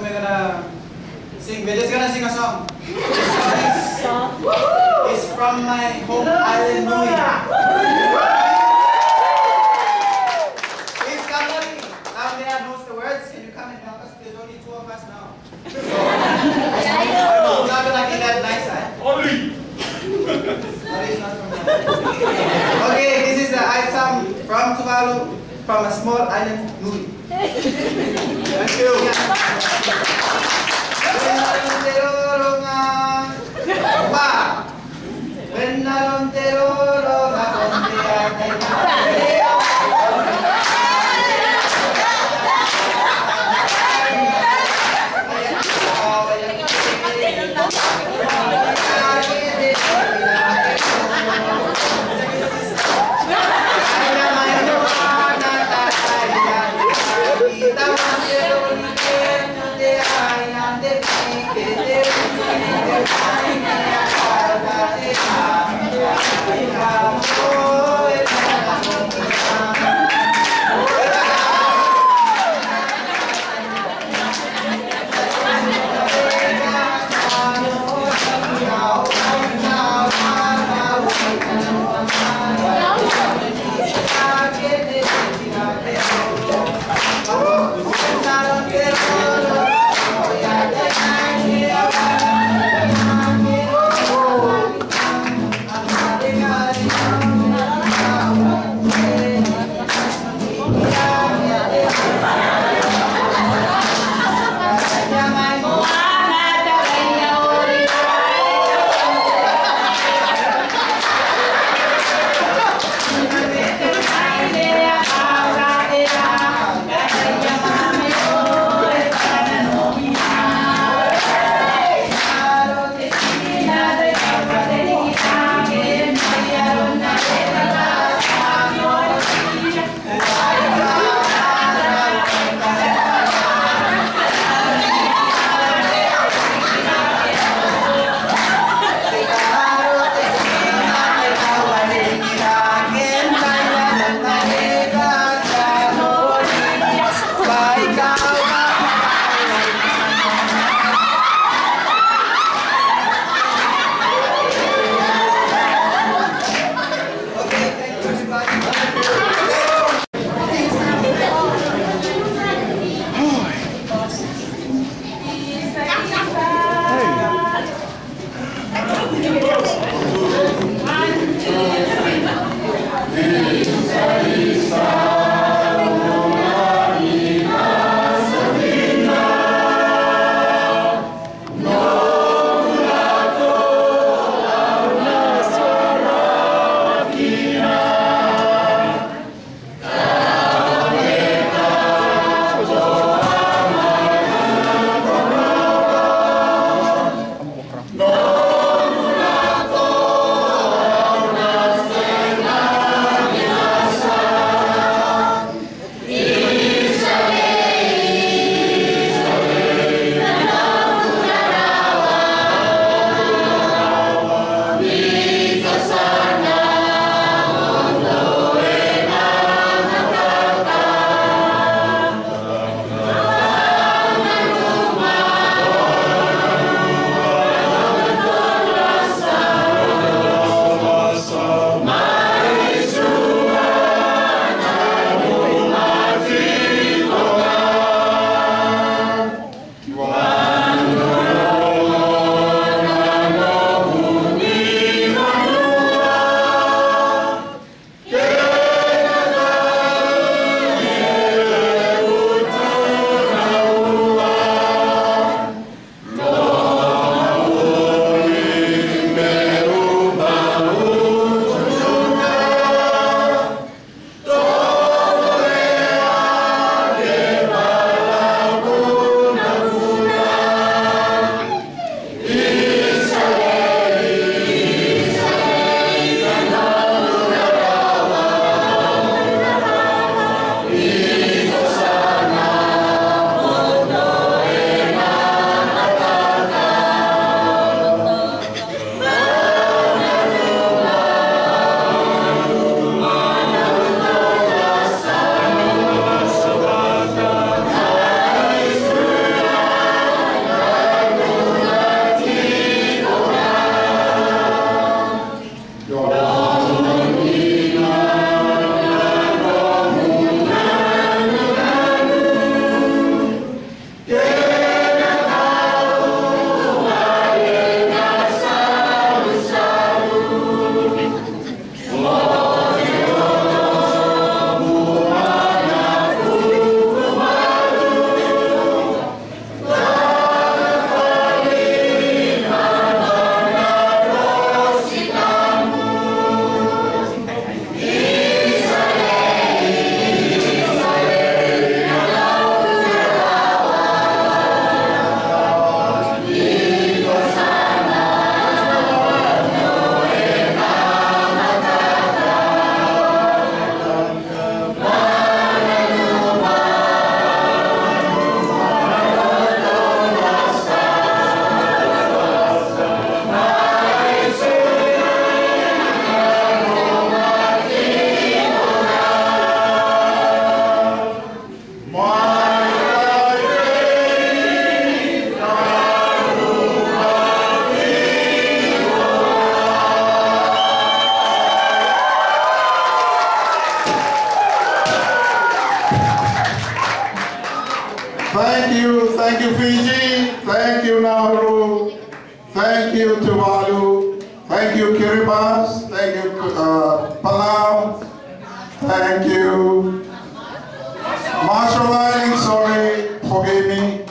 We're gonna sing. We're just gonna sing a song. It's from my home island, Nui. If somebody down there knows the words, can you come and help us? There's only two of us now. I'm not gonna be that nice, Sorry, it's not from there. Okay, this is the item from Tuvalu, from a small island, Nui. Thank you. Gigi. Thank you, Nauru. Thank you, Tuvalu. Thank you, Kiribati. Thank you, Palau. Thank you. Marshall Islands, sorry, forgive me.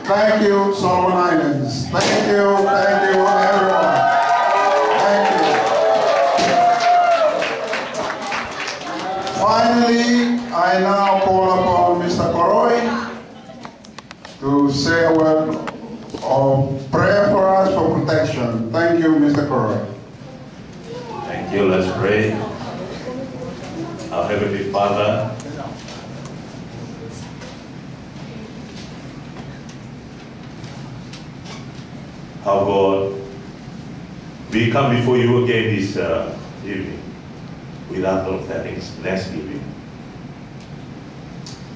Thank you, Solomon Islands. Thank you, everyone. Thank you. Finally, I now call upon Mr. Koroi to say a word of prayer for us for protection. Thank you, Mr. Koroi. Thank you. Let's pray. Our Heavenly Father, our God, we come before you again this evening with our thanksgiving.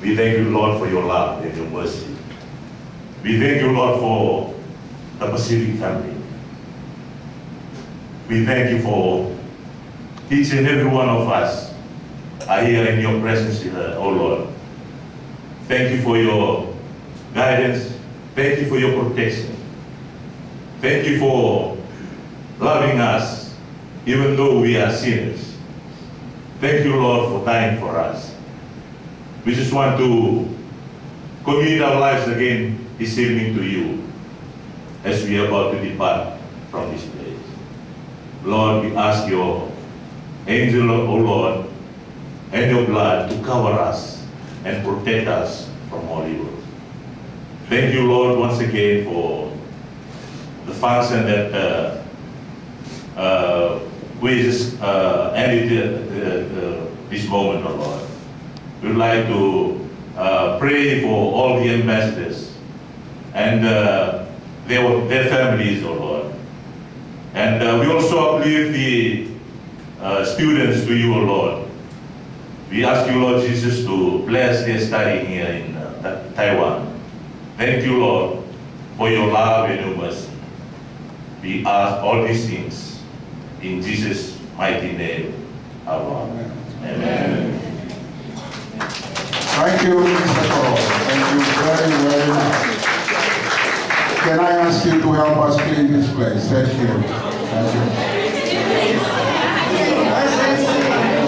We thank you, Lord, for your love and your mercy. We thank you, Lord, for the Pacific family. We thank you for each and every one of us are here in your presence, oh Lord. Thank you for your guidance. Thank you for your protection. Thank you for loving us, even though we are sinners. Thank you, Lord, for dying for us. We just want to commit our lives again this evening to you as we are about to depart from this place. Lord, we ask your angel, oh Lord, and your blood to cover us and protect us from all evil. Thank you, Lord, once again for the function that we just ended this moment, oh Lord. We would like to pray for all the ambassadors and their families, oh Lord. And we also uplift the students to you, oh Lord. We ask you, Lord Jesus, to bless their study here in Taiwan. Thank you, Lord, for your love and your mercy. We ask all these things in Jesus' mighty name. Amen. Amen. Thank you, Mr. Koro. Thank you very, very much. Can I ask you to help us clean this place? Thank you. Thank you.